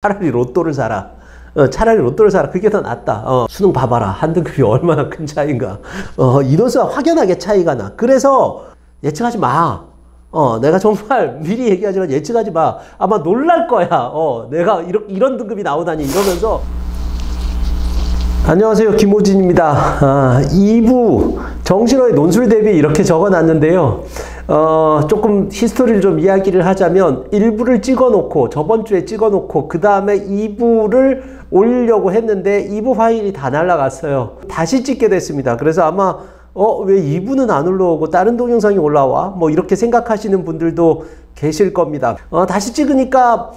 차라리 로또를 사라. 차라리 로또를 사라. 그게 더 낫다. 수능 봐봐라. 한 등급이 얼마나 큰 차이인가. 인원수가 확연하게 차이가 나. 그래서 예측하지 마. 내가 정말 미리 얘기하지만 예측하지 마. 아마 놀랄 거야. 내가 이런 등급이 나오다니 이러면서. 안녕하세요. 김호진입니다. 2부 정신호의 논술 대비 이렇게 적어놨는데요. 조금 히스토리를 좀 이야기를 하자면 1부를 찍어놓고 저번 주에 찍어놓고 그 다음에 2부를 올리려고 했는데 2부 파일이 다 날라갔어요. 다시 찍게 됐습니다. 그래서 아마 왜 2부는 안 올라오고 다른 동영상이 올라와? 뭐 이렇게 생각하시는 분들도 계실 겁니다. 다시 찍으니까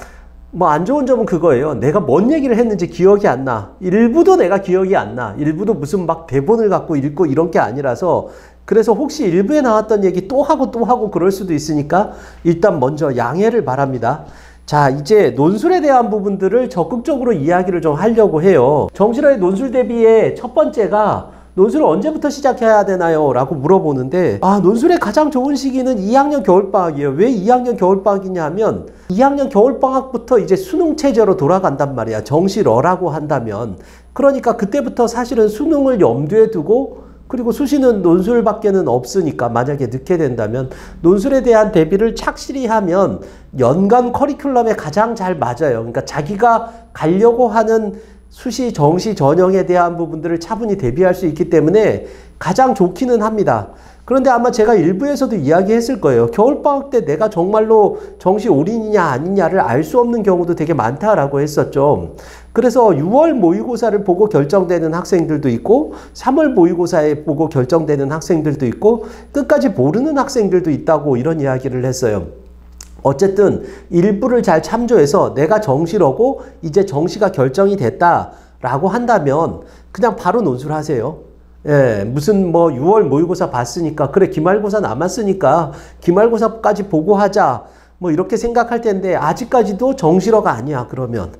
뭐 안 좋은 점은 그거예요. 내가 뭔 얘기를 했는지 기억이 안 나. 일부도 내가 기억이 안 나. 일부도 무슨 막 대본을 갖고 읽고 이런 게 아니라서. 그래서 혹시 일부에 나왔던 얘기 또 하고 그럴 수도 있으니까 일단 먼저 양해를 바랍니다. 자, 이제 논술에 대한 부분들을 적극적으로 이야기를 좀 하려고 해요. 정신호의 논술 대비의 첫 번째가 논술을 언제부터 시작해야 되나요? 라고 물어보는데 논술의 가장 좋은 시기는 2학년 겨울방학이에요. 왜 2학년 겨울방학이냐 하면 2학년 겨울방학부터 이제 수능 체제로 돌아간단 말이야. 정시러라고 한다면. 그러니까 그때부터 사실은 수능을 염두에 두고 그리고 수시는 논술밖에는 없으니까 만약에 넣게 된다면 논술에 대한 대비를 착실히 하면 연간 커리큘럼에 가장 잘 맞아요. 그러니까 자기가 가려고 하는 수시, 정시, 전형에 대한 부분들을 차분히 대비할 수 있기 때문에 가장 좋기는 합니다. 그런데 아마 제가 일부에서도 이야기했을 거예요. 겨울방학 때 내가 정말로 정시 올인이냐 아니냐를 알 수 없는 경우도 되게 많다라고 했었죠. 그래서 6월 모의고사를 보고 결정되는 학생들도 있고 3월 모의고사에 보고 결정되는 학생들도 있고 끝까지 모르는 학생들도 있다고 이런 이야기를 했어요. 어쨌든 일부를 잘 참조해서 내가 정시러고 이제 정시가 결정이 됐다라고 한다면 그냥 바로 논술하세요. 예, 무슨 뭐 6월 모의고사 봤으니까 그래 기말고사 남았으니까 기말고사까지 보고 하자 뭐 이렇게 생각할 텐데 아직까지도 정시러가 아니야. 그러면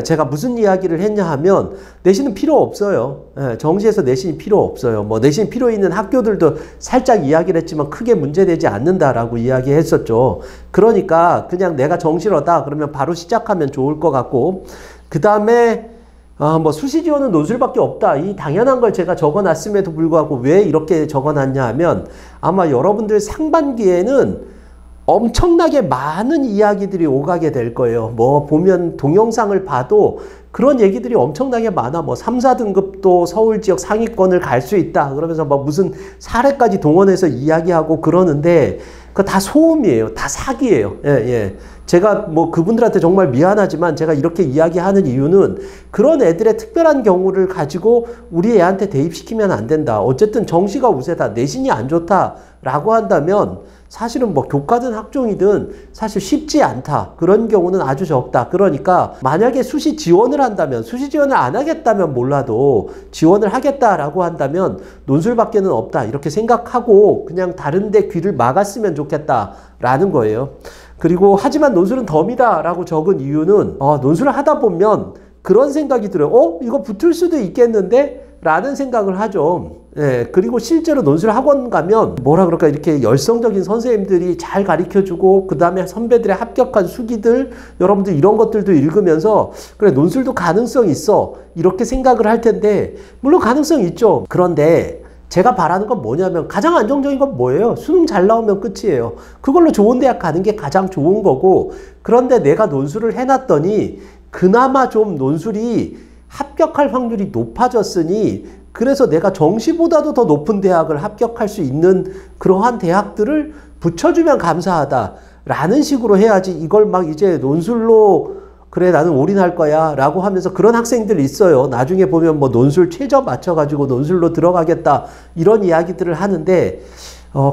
제가 무슨 이야기를 했냐 하면 내신은 필요 없어요. 정시에서 내신이 필요 없어요. 뭐 내신 필요 있는 학교들도 살짝 이야기를 했지만 크게 문제되지 않는다라고 이야기했었죠. 그러니까 그냥 내가 정시러다 그러면 바로 시작하면 좋을 것 같고 그 다음에 뭐 수시 지원은 논술밖에 없다. 이 당연한 걸 제가 적어놨음에도 불구하고 왜 이렇게 적어놨냐 하면 아마 여러분들 상반기에는 엄청나게 많은 이야기들이 오가게 될 거예요. 뭐 보면 동영상을 봐도 그런 얘기들이 엄청나게 많아. 뭐 3, 4등급도 서울 지역 상위권을 갈 수 있다. 그러면서 뭐 무슨 사례까지 동원해서 이야기하고 그러는데 그거 다 소음이에요. 다 사기예요. 예. 제가 뭐 그분들한테 정말 미안하지만 제가 이렇게 이야기하는 이유는 그런 애들의 특별한 경우를 가지고 우리 애한테 대입시키면 안 된다. 어쨌든 정시가 우세다. 내신이 안 좋다라고 한다면 사실은 뭐 교과든 학종이든 사실 쉽지 않다. 그런 경우는 아주 적다. 그러니까 만약에 수시 지원을 한다면 수시 지원을 안 하겠다면 몰라도 지원을 하겠다라고 한다면 논술밖에는 없다. 이렇게 생각하고 그냥 다른 데 귀를 막았으면 좋겠다라는 거예요. 그리고 하지만 논술은 덤이다 라고 적은 이유는 논술을 하다 보면 그런 생각이 들어요. 이거 붙을 수도 있겠는데? 라는 생각을 하죠. 예, 그리고 실제로 논술 학원 가면 뭐라 그럴까 이렇게 열성적인 선생님들이 잘 가르쳐주고 그 다음에 선배들의 합격한 수기들 여러분들 이런 것들도 읽으면서 그래 논술도 가능성 있어 이렇게 생각을 할 텐데 물론 가능성 있죠. 그런데 제가 바라는 건 뭐냐면 가장 안정적인 건 뭐예요? 수능 잘 나오면 끝이에요. 그걸로 좋은 대학 가는 게 가장 좋은 거고 그런데 내가 논술을 해놨더니 그나마 좀 논술이 합격할 확률이 높아졌으니 그래서 내가 정시보다도 더 높은 대학을 합격할 수 있는 그러한 대학들을 붙여주면 감사하다라는 식으로 해야지 이걸 막 이제 논술로 그래 나는 올인할 거야 라고 하면서 그런 학생들이 있어요. 나중에 보면 뭐 논술 최저 맞춰가지고 논술로 들어가겠다 이런 이야기들을 하는데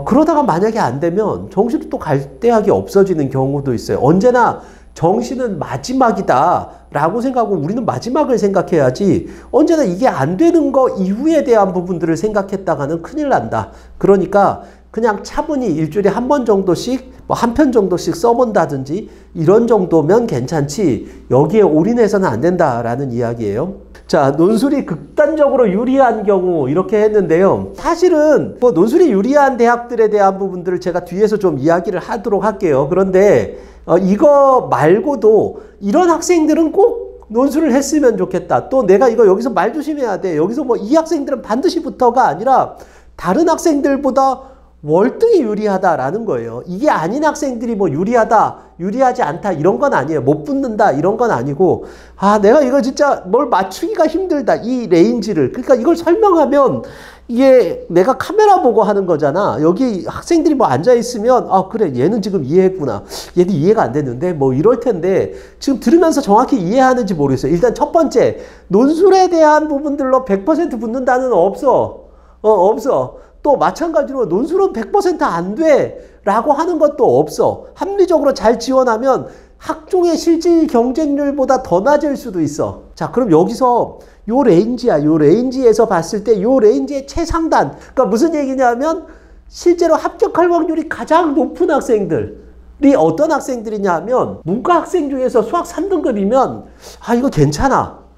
그러다가 만약에 안 되면 정시로 또 갈 대학이 없어지는 경우도 있어요. 언제나 정시는 마지막이다 라고 생각하고 우리는 마지막을 생각해야지 언제나 이게 안 되는 거 이후에 대한 부분들을 생각했다가는 큰일 난다. 그러니까 그냥 차분히 일주일에 한 번 정도씩 뭐 한 편 정도씩 써본다든지 이런 정도면 괜찮지 여기에 올인해서는 안 된다라는 이야기예요. 자, 논술이 극단적으로 유리한 경우 이렇게 했는데요. 사실은 뭐 논술이 유리한 대학들에 대한 부분들을 제가 뒤에서 좀 이야기를 하도록 할게요. 그런데 이거 말고도 이런 학생들은 꼭 논술을 했으면 좋겠다. 또 내가 이거 여기서 말 조심해야 돼. 여기서 뭐 이 학생들은 반드시 붙어가 아니라 다른 학생들보다 월등히 유리하다라는 거예요. 이게 아닌 학생들이 뭐 유리하다, 유리하지 않다 이런 건 아니에요. 못 붙는다 이런 건 아니고 내가 이거 진짜 뭘 맞추기가 힘들다. 이 레인지를. 그러니까 이걸 설명하면 이게 내가 카메라 보고 하는 거잖아. 여기 학생들이 뭐 앉아있으면 그래 얘는 지금 이해했구나. 얘도 이해가 안 됐는데 뭐 이럴 텐데 지금 들으면서 정확히 이해하는지 모르겠어요. 일단 첫 번째 논술에 대한 부분들로 100% 붙는다는 없어. 없어. 또 마찬가지로 논술은 100% 안 돼 라고 하는 것도 없어. 합리적으로 잘 지원하면 학종의 실질 경쟁률보다 더 낮을 수도 있어. 자, 그럼 여기서 요 레인지야. 요 레인지에서 봤을 때 요 레인지의 최상단. 그러니까 무슨 얘기냐면 실제로 합격할 확률이 가장 높은 학생들이 어떤 학생들이냐 하면 문과 학생 중에서 수학 3등급이면 이거 괜찮아.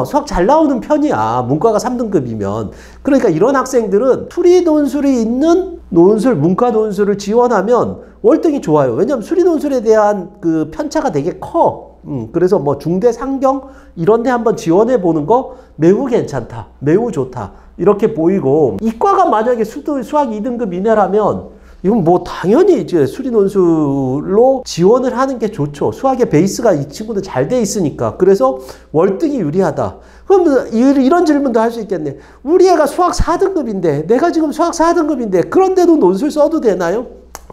수학 잘 나오는 편이야. 문과가 3등급이면. 그러니까 이런 학생들은 수리 논술이 있는 논술, 문과 논술을 지원하면 월등히 좋아요. 왜냐하면 수리 논술에 대한 그 편차가 되게 커. 그래서 뭐 중대 상경 이런 데 한번 지원해 보는 거 매우 괜찮다. 매우 좋다. 이렇게 보이고 이과가 만약에 수학 2등급 이내라면 이건 뭐 당연히 이제 수리 논술로 지원을 하는 게 좋죠. 수학의 베이스가 이 친구는 잘 돼 있으니까. 그래서 월등히 유리하다. 그럼 이런 질문도 할 수 있겠네. 우리 애가 수학 4등급인데 내가 지금 수학 4등급인데 그런데도 논술 써도 되나요?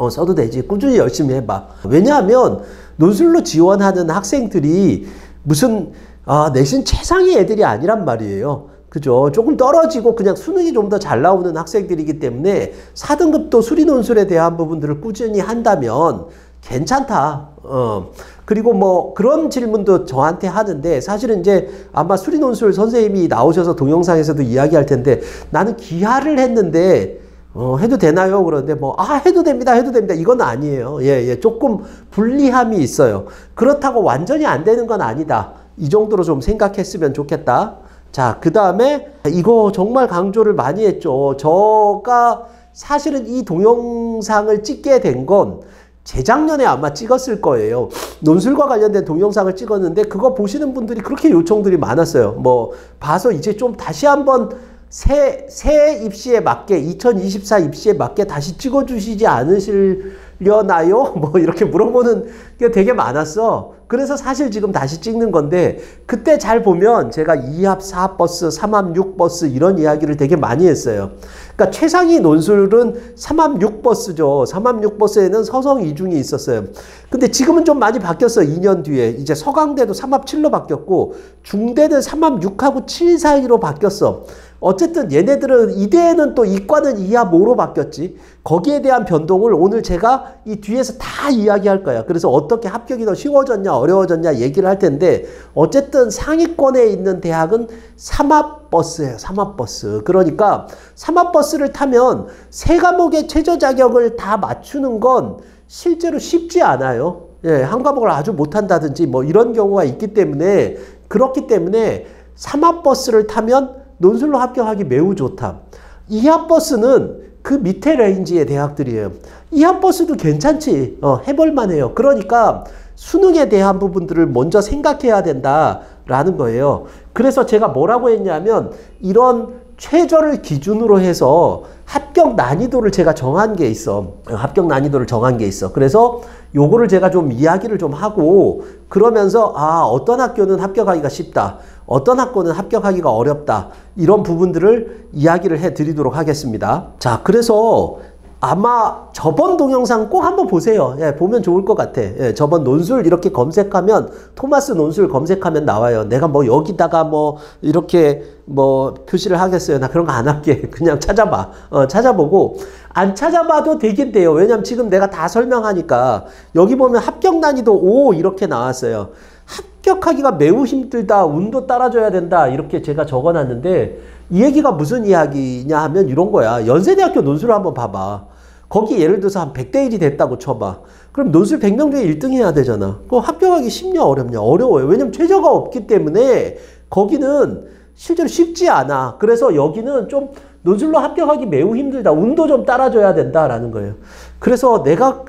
써도 되지. 꾸준히 열심히 해봐. 왜냐하면 논술로 지원하는 학생들이 무슨 내신 최상위 애들이 아니란 말이에요. 그죠? 조금 떨어지고 그냥 수능이 좀 더 잘 나오는 학생들이기 때문에 4등급도 수리 논술에 대한 부분들을 꾸준히 한다면 괜찮다. 그리고 뭐 그런 질문도 저한테 하는데 사실은 이제 아마 수리 논술 선생님이 나오셔서 동영상에서도 이야기할 텐데 나는 기하를 했는데 해도 되나요? 그런데 뭐 해도 됩니다. 해도 됩니다. 이건 아니에요. 조금 불리함이 있어요. 그렇다고 완전히 안 되는 건 아니다. 이 정도로 좀 생각했으면 좋겠다. 자, 그 다음에 이거 정말 강조를 많이 했죠. 저가 사실은 이 동영상을 찍게 된 건 재작년에 아마 찍었을 거예요. 논술과 관련된 동영상을 찍었는데 그거 보시는 분들이 그렇게 요청들이 많았어요. 뭐 봐서 이제 좀 다시 한번 새 입시에 맞게 2024 입시에 맞게 다시 찍어주시지 않으시려나요? 뭐 이렇게 물어보는 게 되게 많았어. 그래서 사실 지금 다시 찍는 건데 그때 잘 보면 제가 2합 4버스, 3합 6버스 이런 이야기를 되게 많이 했어요. 그러니까 최상위 논술은 3합 6버스죠. 3합 6버스에는 서성 이중이 있었어요. 근데 지금은 좀 많이 바뀌었어요. 2년 뒤에. 이제 서강대도 3합 7로 바뀌었고 중대는 3합 6하고 7 사이로 바뀌었어. 어쨌든 얘네들은 이대에는 또 이과는 2합 5로 바뀌었지. 거기에 대한 변동을 오늘 제가 이 뒤에서 다 이야기할 거야. 그래서 어떻게 합격이 더 쉬워졌냐 어려워졌냐 얘기를 할 텐데 어쨌든 상위권에 있는 대학은 3합 버스예요. 3합 버스. 그러니까 3합 버스를 타면 세 과목의 최저 자격을 다 맞추는 건 실제로 쉽지 않아요. 한 과목을 아주 못한다든지 뭐 이런 경우가 있기 때문에 그렇기 때문에 3합 버스를 타면 논술로 합격하기 매우 좋다. 2합 버스는 그 밑에 레인지의 대학들이에요. 2합 버스도 괜찮지. 해볼만 해요. 그러니까 수능에 대한 부분들을 먼저 생각해야 된다라는 거예요. 그래서 제가 뭐라고 했냐면 이런 최저를 기준으로 해서 합격 난이도를 제가 정한 게 있어. 합격 난이도를 정한 게 있어. 그래서 요거를 제가 좀 이야기를 좀 하고 그러면서 어떤 학교는 합격하기가 쉽다. 어떤 학교는 합격하기가 어렵다. 이런 부분들을 이야기를 해드리도록 하겠습니다. 자, 그래서 아마 저번 동영상 꼭 한번 보세요. 보면 좋을 것 같아. 저번 논술 이렇게 검색하면 토마스 논술 검색하면 나와요. 내가 뭐 여기다가 뭐 이렇게 뭐 표시를 하겠어요. 나 그런 거 안 할게. 그냥 찾아봐. 찾아보고 안 찾아봐도 되긴 돼요. 왜냐면 지금 내가 다 설명하니까 여기 보면 합격 난이도 5 이렇게 나왔어요. 합격하기가 매우 힘들다. 운도 따라줘야 된다. 이렇게 제가 적어놨는데 이 얘기가 무슨 이야기냐 하면 이런 거야. 연세대학교 논술을 한번 봐봐. 거기 예를 들어서 한 100대 1이 됐다고 쳐봐. 그럼 논술 100명 중에 1등 해야 되잖아. 그럼 합격하기 쉽냐 어렵냐? 어려워요. 왜냐면 최저가 없기 때문에 거기는 실제로 쉽지 않아. 그래서 여기는 좀 논술로 합격하기 매우 힘들다. 운도 좀 따라줘야 된다라는 거예요. 그래서 내가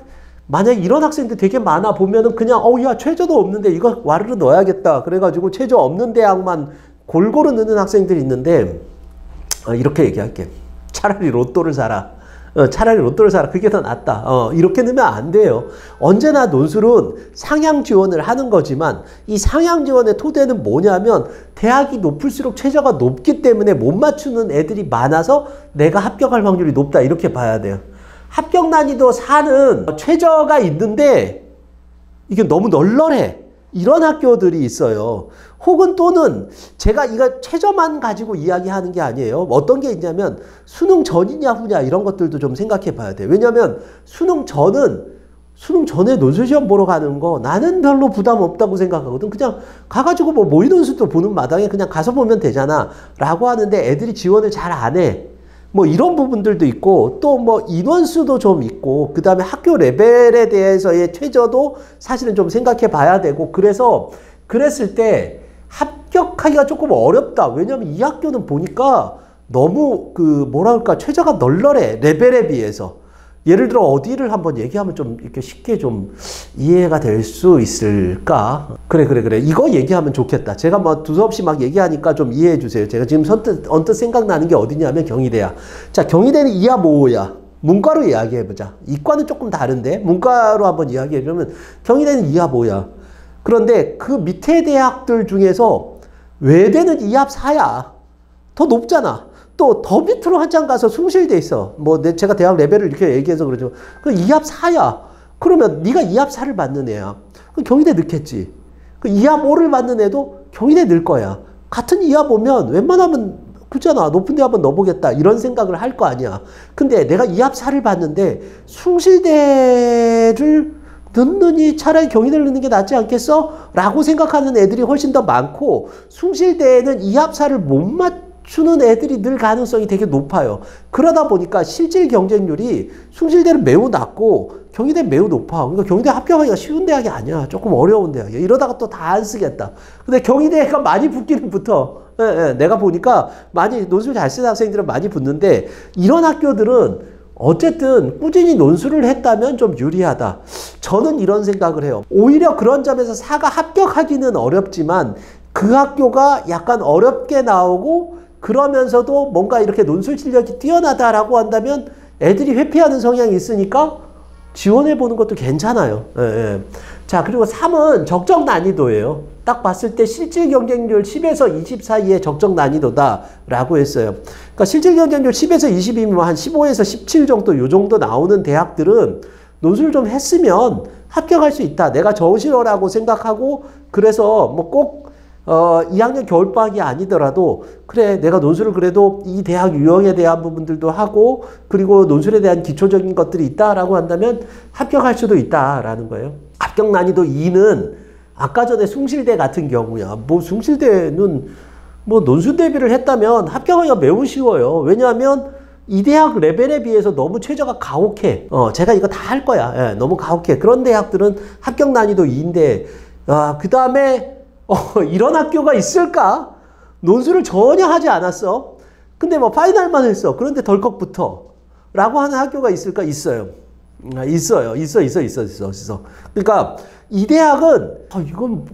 만약에 이런 학생들 되게 많아 보면은 그냥 야 최저도 없는데 이거 와르르 넣어야겠다 그래가지고 최저 없는 대학만 골고루 넣는 학생들이 있는데 이렇게 얘기할게. 차라리 로또를 사라. 차라리 로또를 사라. 그게 더 낫다. 이렇게 넣으면 안 돼요. 언제나 논술은 상향 지원을 하는 거지만 이 상향 지원의 토대는 뭐냐면 대학이 높을수록 최저가 높기 때문에 못 맞추는 애들이 많아서 내가 합격할 확률이 높다. 이렇게 봐야 돼요. 합격 난이도 4는 최저가 있는데 이게 너무 널널해. 이런 학교들이 있어요. 혹은 또는 제가 이거 최저만 가지고 이야기하는 게 아니에요. 어떤 게 있냐면 수능 전이냐 후냐 이런 것들도 좀 생각해 봐야 돼요. 왜냐하면 수능 전에 논술시험 보러 가는 거 나는 별로 부담 없다고 생각하거든. 그냥 가가지고 뭐 모의 논술도 보는 마당에 그냥 가서 보면 되잖아 라고 하는데 애들이 지원을 잘 안 해. 뭐 이런 부분들도 있고 또 뭐 인원수도 좀 있고 그 다음에 학교 레벨에 대해서의 최저도 사실은 좀 생각해 봐야 되고 그랬을 때 합격하기가 조금 어렵다. 왜냐면 이 학교는 보니까 너무 뭐랄까 최저가 널널해. 레벨에 비해서. 예를 들어 어디를 한번 얘기하면 좀 이렇게 쉽게 좀 이해가 될 수 있을까? 그래. 이거 얘기하면 좋겠다. 제가 뭐 두서없이 막 얘기하니까 좀 이해해 주세요. 제가 지금 언뜻 생각나는 게 어디냐면 경희대야. 자, 경희대는 이하 모호야. 문과로 이야기해보자. 이과는 조금 다른데 문과로 한번 이야기해보면 경희대는 이하 모호야. 그런데 그 밑에 대학들 중에서 외대는 이합 4야. 더 높잖아. 또 더 밑으로 한참 가서 숭실대 있어. 뭐 제가 대학 레벨을 이렇게 얘기해서 그러죠. 그 이합 4야. 그러면 네가 이합 4를 받는 애야. 그 경희대 넣겠지. 그 이합 5를 받는 애도 경희대 넣을 거야. 같은 이합 5면 웬만하면 그잖아. 높은 데 한번 넣어보겠다. 이런 생각을 할 거 아니야. 근데 내가 이합 4를 받는데 숭실대를 넣느니 차라리 경희대를 넣는 게 낫지 않겠어? 라고 생각하는 애들이 훨씬 더 많고 숭실대에는 이합 4를 못 맞추는 애들이 늘 가능성이 되게 높아요. 그러다 보니까 실질 경쟁률이 숭실대는 매우 낮고 경희대는 매우 높아. 그러니까 경희대 합격하기가 쉬운 대학이 아니야. 조금 어려운 대학이야. 이러다가 또 다 안 쓰겠다. 근데 경희대가 많이 붙기는 붙어. 내가 보니까 많이 논술 잘 쓰는 학생들은 많이 붙는데 이런 학교들은 어쨌든 꾸준히 논술을 했다면 좀 유리하다. 저는 이런 생각을 해요. 오히려 그런 점에서 4가 합격하기는 어렵지만 그 학교가 약간 어렵게 나오고 그러면서도 뭔가 이렇게 논술 실력이 뛰어나다라고 한다면 애들이 회피하는 성향이 있으니까 지원해보는 것도 괜찮아요. 자, 그리고 3은 적정 난이도예요. 딱 봤을 때 실질 경쟁률 10에서 20 사이의 적정 난이도다라고 했어요. 그러니까 실질 경쟁률 10에서 20이면 한 15에서 17 정도 요 정도 나오는 대학들은 논술 좀 했으면 합격할 수 있다. 내가 정시러라고 생각하고 그래서 뭐 꼭 2학년 겨울방학이 아니더라도 그래 내가 논술을 그래도 이 대학 유형에 대한 부분들도 하고 그리고 논술에 대한 기초적인 것들이 있다라고 한다면 합격할 수도 있다라는 거예요. 합격 난이도 2는 아까 전에 숭실대 같은 경우야. 뭐 숭실대는 뭐 논술 대비를 했다면 합격하기가 매우 쉬워요. 왜냐하면 이 대학 레벨에 비해서 너무 최저가 가혹해. 제가 이거 다 할 거야. 너무 가혹해. 그런 대학들은 합격 난이도 2인데 그 다음에 이런 학교가 있을까? 논술을 전혀 하지 않았어. 근데 뭐 파이널만 했어. 그런데 덜컥 붙어. 라고 하는 학교가 있을까? 있어요. 있어. 그러니까 이 대학은 이건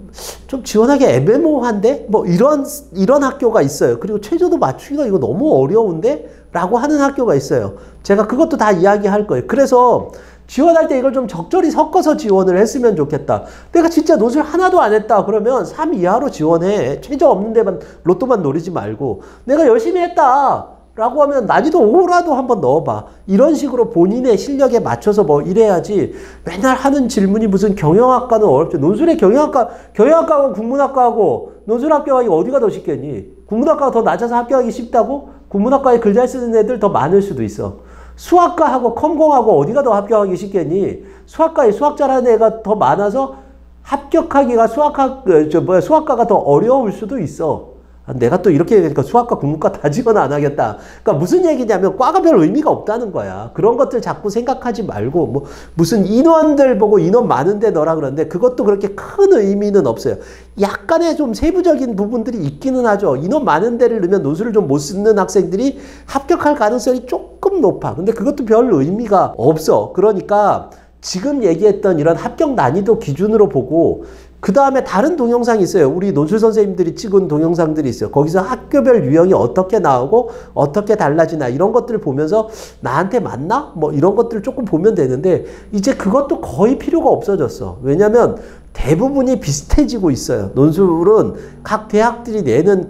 좀 지원하기 애매모호한데? 뭐 이런 학교가 있어요. 그리고 최저도 맞추기가 이거 너무 어려운데? 라고 하는 학교가 있어요. 제가 그것도 다 이야기할 거예요. 그래서 지원할 때 이걸 좀 적절히 섞어서 지원을 했으면 좋겠다. 내가 진짜 논술 하나도 안 했다. 그러면 3 이하로 지원해. 최저 없는 데만 로또만 노리지 말고 내가 열심히 했다. 라고 하면 난이도 5라도 한번 넣어봐. 이런 식으로 본인의 실력에 맞춰서 뭐 이래야지 맨날 하는 질문이 무슨 경영학과는 어렵죠. 논술의 경영학과하고 국문학과하고 논술 합격하기 어디가 더 쉽겠니? 국문학과가 더 낮아서 합격하기 쉽다고? 국문학과에 글 잘 쓰는 애들 더 많을 수도 있어. 수학과하고 컴공하고 어디가 더 합격하기 쉽겠니? 수학과에 수학 잘하는 애가 더 많아서 합격하기가 수학과가 더 어려울 수도 있어. 내가 또 이렇게 얘기하니까 수학과 국문과 다 지원 안 하겠다. 그러니까 무슨 얘기냐면 과가 별 의미가 없다는 거야. 그런 것들 자꾸 생각하지 말고 뭐 무슨 인원들 보고 인원 많은데 넣으라 그러는데 그것도 그렇게 큰 의미는 없어요. 약간의 좀 세부적인 부분들이 있기는 하죠. 인원 많은 데를 넣으면 논술을 좀 못 쓰는 학생들이 합격할 가능성이 조금 높아. 근데 그것도 별 의미가 없어. 그러니까 지금 얘기했던 이런 합격 난이도 기준으로 보고 그 다음에 다른 동영상이 있어요. 우리 논술 선생님들이 찍은 동영상들이 있어요. 거기서 학교별 유형이 어떻게 나오고 어떻게 달라지나 이런 것들을 보면서 나한테 맞나? 뭐 이런 것들을 조금 보면 되는데 이제 그것도 거의 필요가 없어졌어. 왜냐면 대부분이 비슷해지고 있어요. 논술은 각 대학들이 내는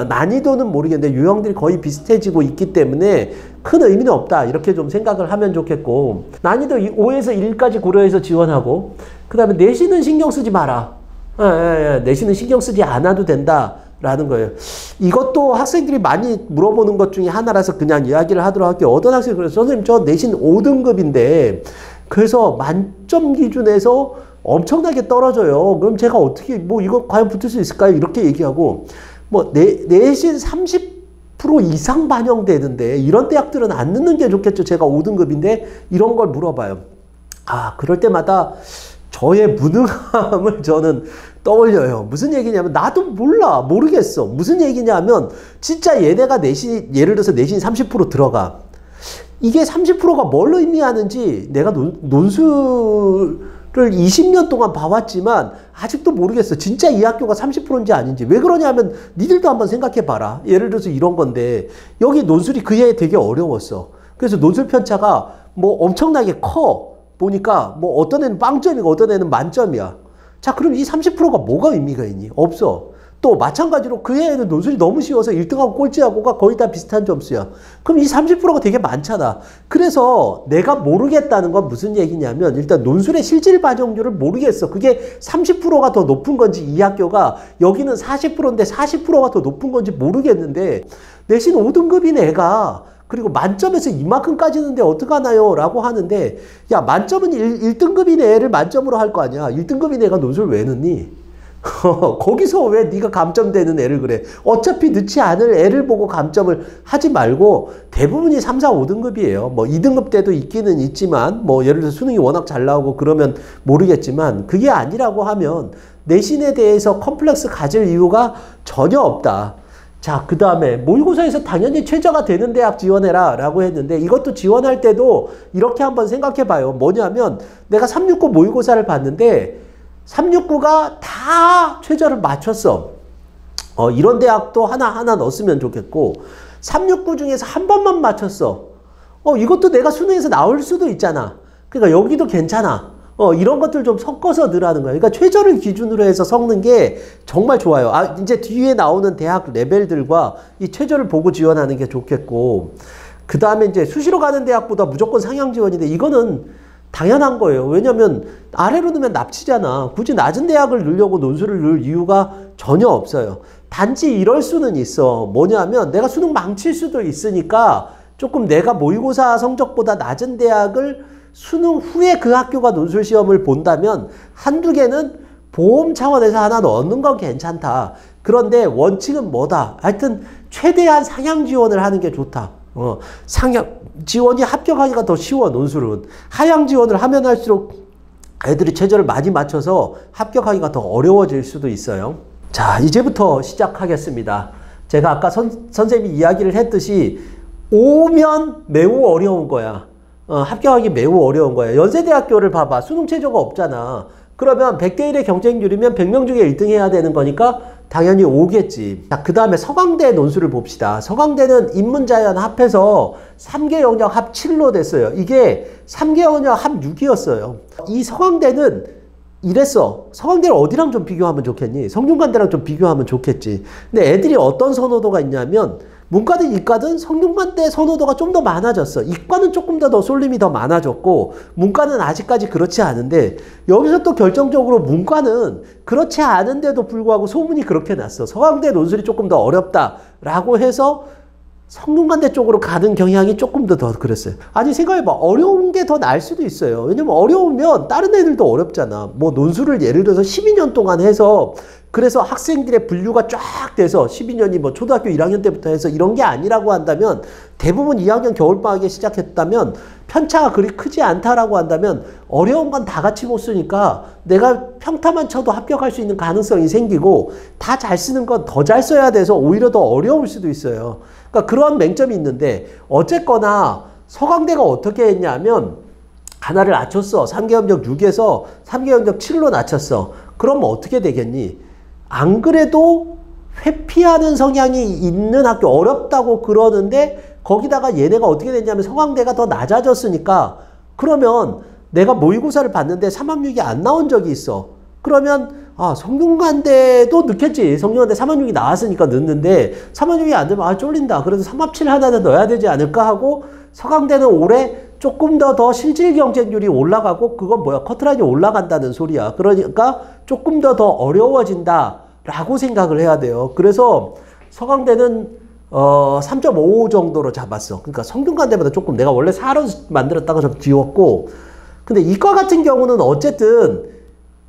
난이도는 모르겠는데 유형들이 거의 비슷해지고 있기 때문에 큰 의미는 없다. 이렇게 좀 생각을 하면 좋겠고 난이도 5에서 1까지 고려해서 지원하고 그 다음에 내신은 신경 쓰지 마라. 내신은 신경 쓰지 않아도 된다라는 거예요. 이것도 학생들이 많이 물어보는 것 중에 하나라서 그냥 이야기를 하도록 할게요. 어떤 학생이 그래서 선생님 저 내신 5등급인데 그래서 만점 기준에서 엄청나게 떨어져요. 그럼 제가 어떻게 뭐 이거 과연 붙을 수 있을까요? 이렇게 얘기하고 뭐 내신 30% 이상 반영되는데 이런 대학들은 안 넣는 게 좋겠죠. 제가 5등급인데 이런 걸 물어봐요. 그럴 때마다 저의 무능함을 저는 떠올려요. 무슨 얘기냐면 나도 모르겠어. 무슨 얘기냐면 진짜 얘네가 예를 들어서 내신이 30% 들어가. 이게 30%가 뭘 의미하는지 내가 논술을 20년 동안 봐왔지만 아직도 모르겠어. 진짜 이 학교가 30%인지 아닌지. 왜 그러냐면 니들도 한번 생각해봐라. 예를 들어서 이런 건데 여기 논술이 그 해 되게 어려웠어. 그래서 논술 편차가 뭐 엄청나게 커. 보니까 뭐 어떤 애는 빵점이고 어떤 애는 만점이야. 자, 그럼 이 30%가 뭐가 의미가 있니? 없어. 또 마찬가지로 그 해에는 논술이 너무 쉬워서 1등하고 꼴찌하고가 거의 다 비슷한 점수야. 그럼 이 30%가 되게 많잖아. 그래서 내가 모르겠다는 건 무슨 얘기냐면 일단 논술의 실질 반영률을 모르겠어. 그게 30%가 더 높은 건지 이 학교가 여기는 40%인데 40%가 더 높은 건지 모르겠는데 내신 5등급인 애가 그리고 만점에서 이만큼까지는데 어떡하나요? 라고 하는데 야 만점은 1등급인 애를 만점으로 할 거 아니야. 1등급인 애가 논술 왜 넣니? 거기서 왜 네가 감점되는 애를 그래. 어차피 넣지 않을 애를 보고 감점을 하지 말고 대부분이 3, 4, 5등급이에요. 뭐 2등급 때도 있기는 있지만 뭐 예를 들어서 수능이 워낙 잘 나오고 그러면 모르겠지만 그게 아니라고 하면 내신에 대해서 컴플렉스 가질 이유가 전혀 없다. 자, 그 다음에 모의고사에서 당연히 최저가 되는 대학 지원해라 라고 했는데 이것도 지원할 때도 이렇게 한번 생각해 봐요. 뭐냐면 내가 369 모의고사를 봤는데 369가 다 최저를 맞췄어. 이런 대학도 하나 넣었으면 좋겠고 369 중에서 한 번만 맞췄어. 이것도 내가 수능에서 나올 수도 있잖아. 그러니까 여기도 괜찮아. 이런 것들 좀 섞어서 넣으라는 거예요. 그러니까 최저를 기준으로 해서 섞는 게 정말 좋아요. 이제 뒤에 나오는 대학 레벨들과 이 최저를 보고 지원하는 게 좋겠고, 그 다음에 이제 수시로 가는 대학보다 무조건 상향 지원인데 이거는 당연한 거예요. 왜냐면 아래로 넣으면 납치잖아. 굳이 낮은 대학을 넣으려고 논술을 넣을 이유가 전혀 없어요. 단지 이럴 수는 있어. 뭐냐면 내가 수능 망칠 수도 있으니까 조금 내가 모의고사 성적보다 낮은 대학을 수능 후에 그 학교가 논술 시험을 본다면 한두 개는 보험 차원에서 하나 넣는 건 괜찮다. 그런데 원칙은 뭐다? 하여튼 최대한 상향 지원을 하는 게 좋다. 상향 지원이 합격하기가 더 쉬워. 논술은 하향 지원을 하면 할수록 애들이 최저를 많이 맞춰서 합격하기가 더 어려워질 수도 있어요. 자, 이제부터 시작하겠습니다. 제가 아까 선생님이 이야기를 했듯이 오면 매우 어려운 거야. 합격하기 매우 어려운 거예요. 연세대학교를 봐봐. 수능 최저가 없잖아. 그러면 100대 1의 경쟁률이면 100명 중에 1등 해야 되는 거니까 당연히 오겠지. 자, 그 다음에 서강대 논술을 봅시다. 서강대는 인문자연 합해서 3개 영역 합 7로 됐어요. 이게 3개 영역 합 6이었어요. 이 서강대는 이랬어. 서강대를 어디랑 좀 비교하면 좋겠니? 성균관대랑 좀 비교하면 좋겠지. 근데 애들이 어떤 선호도가 있냐면 문과든 이과든 성균관대 선호도가 좀 더 많아졌어. 이과는 조금 더 쏠림이 더 많아졌고 문과는 아직까지 그렇지 않은데 여기서 또 결정적으로 문과는 그렇지 않은데도 불구하고 소문이 그렇게 났어. 서강대 논술이 조금 더 어렵다라고 해서 성균관대 쪽으로 가는 경향이 조금 더 그랬어요. 아니 생각해봐. 어려운 게 더 나을 수도 있어요. 왜냐면 어려우면 다른 애들도 어렵잖아. 뭐 논술을 예를 들어서 12년 동안 해서 그래서 학생들의 분류가 쫙 돼서 12년이 뭐 초등학교 1학년 때부터 해서 이런 게 아니라고 한다면 대부분 2학년 겨울방학에 시작했다면 편차가 그리 크지 않다라고 한다면 어려운 건 다 같이 못 쓰니까 내가 평타만 쳐도 합격할 수 있는 가능성이 생기고 다 잘 쓰는 건 더 잘 써야 돼서 오히려 더 어려울 수도 있어요. 그러니까 그런 맹점이 있는데 어쨌거나 서강대가 어떻게 했냐면 하나를 낮췄어. 3계엄적 6에서 3계엄적 7로 낮췄어. 그러면 어떻게 되겠니? 안 그래도 회피하는 성향이 있는 학교, 어렵다고 그러는데 거기다가 얘네가 어떻게 됐냐면 서강대가 더 낮아졌으니까 그러면 내가 모의고사를 봤는데 3학력이 안 나온 적이 있어. 그러면 성균관대도 넣겠지. 성균관대 3학력이 나왔으니까 넣는데 3학력이 안 되면 쫄린다. 그래서 3합7 하나는 넣어야 되지 않을까 하고 서강대는 올해 조금 더 실질 경쟁률이 올라가고 그건 뭐야? 커트라인이 올라간다는 소리야. 그러니까 조금 더 어려워진다 라고 생각을 해야 돼요. 그래서 서강대는 3.55 정도로 잡았어. 그러니까 성균관대보다 조금 내가 원래 4로 만들었다가 좀 뒤웠고 근데 이과 같은 경우는 어쨌든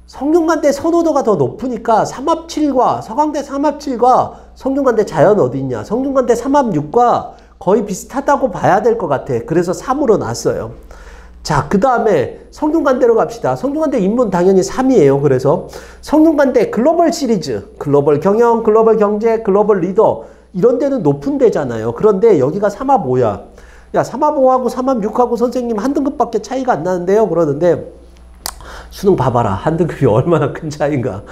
성균관대 선호도가 더 높으니까 3합7과 서강대 3합7과 성균관대 자연 어디 있냐? 성균관대 3합6과 거의 비슷하다고 봐야 될 것 같아. 그래서 3으로 놨어요. 자, 그 다음에 성균관대로 갑시다. 성균관대 인문 당연히 3이에요. 그래서 성균관대 글로벌 시리즈, 글로벌 경영, 글로벌 경제, 글로벌 리더 이런 데는 높은 데잖아요. 그런데 여기가 3합5야. 야, 3합5하고 3합6하고 선생님 한 등급밖에 차이가 안 나는데요. 그러는데 수능 봐봐라. 한 등급이 얼마나 큰 차이인가.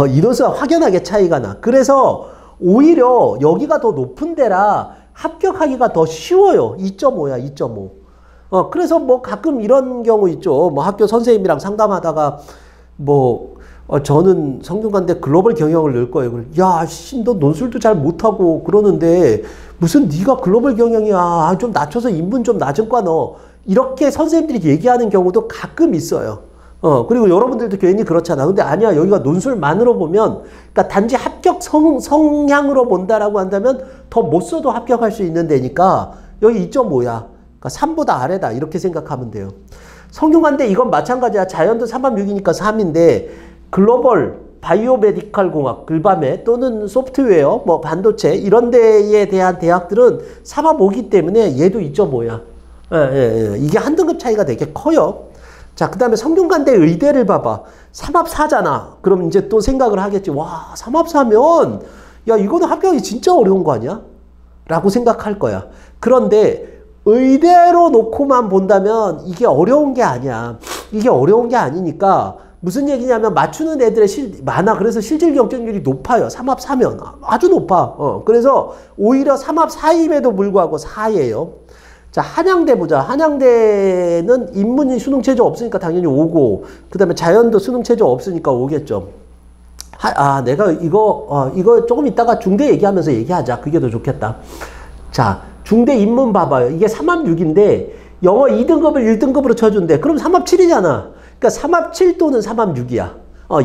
인원수가 확연하게 차이가 나. 그래서 오히려 여기가 더 높은 데라 합격하기가 더 쉬워요. 2.5야, 2.5. 그래서 뭐 가끔 이런 경우 있죠. 뭐 학교 선생님이랑 상담하다가 저는 성균관대 글로벌 경영을 넣을 거예요. 야, 너 논술도 잘 못하고 그러는데 무슨 네가 글로벌 경영이야. 좀 낮춰서 인문 좀 낮은 과 넣어. 이렇게 선생님들이 얘기하는 경우도 가끔 있어요. 그리고 여러분들도 괜히 그렇잖아. 근데 아니야. 여기가 논술만으로 보면, 그러니까 단지 합격 성향으로 본다라고 한다면 더 못 써도 합격할 수 있는 데니까 여기 2.5야. 그러니까 3보다 아래다. 이렇게 생각하면 돼요. 성균관대 이건 마찬가지야. 자연도 3합6이니까 3인데 글로벌 바이오메디컬 공학, 글바메 또는 소프트웨어, 뭐 반도체 이런 데에 대한 대학들은 3합5기 때문에 얘도 2.5야. 이게 한 등급 차이가 되게 커요. 자, 그 다음에 성균관대 의대를 봐봐. 3합4잖아. 그럼 이제 또 생각을 하겠지. 와, 3합4면, 야, 이거는 합격이 진짜 어려운 거 아니야? 라고 생각할 거야. 그런데 의대로 놓고만 본다면 이게 어려운 게 아니야. 이게 어려운 게 아니니까 무슨 얘기냐면 맞추는 애들의 많아. 그래서 실질 경쟁률이 높아요. 3합4면. 아주 높아. 그래서 오히려 3합4임에도 불구하고 4예요. 자, 한양대 보자. 한양대는 인문이 수능 최저 없으니까 당연히 5고, 그 다음에 자연도 수능 최저 없으니까 5겠죠. 내가 이거 조금 이따가 중대 얘기하면서 얘기하자. 그게 더 좋겠다. 자, 중대 인문 봐봐요. 이게 3합6인데, 영어 2등급을 1등급으로 쳐준대. 그럼 3합7이잖아. 그러니까 3합7 또는 3합6이야.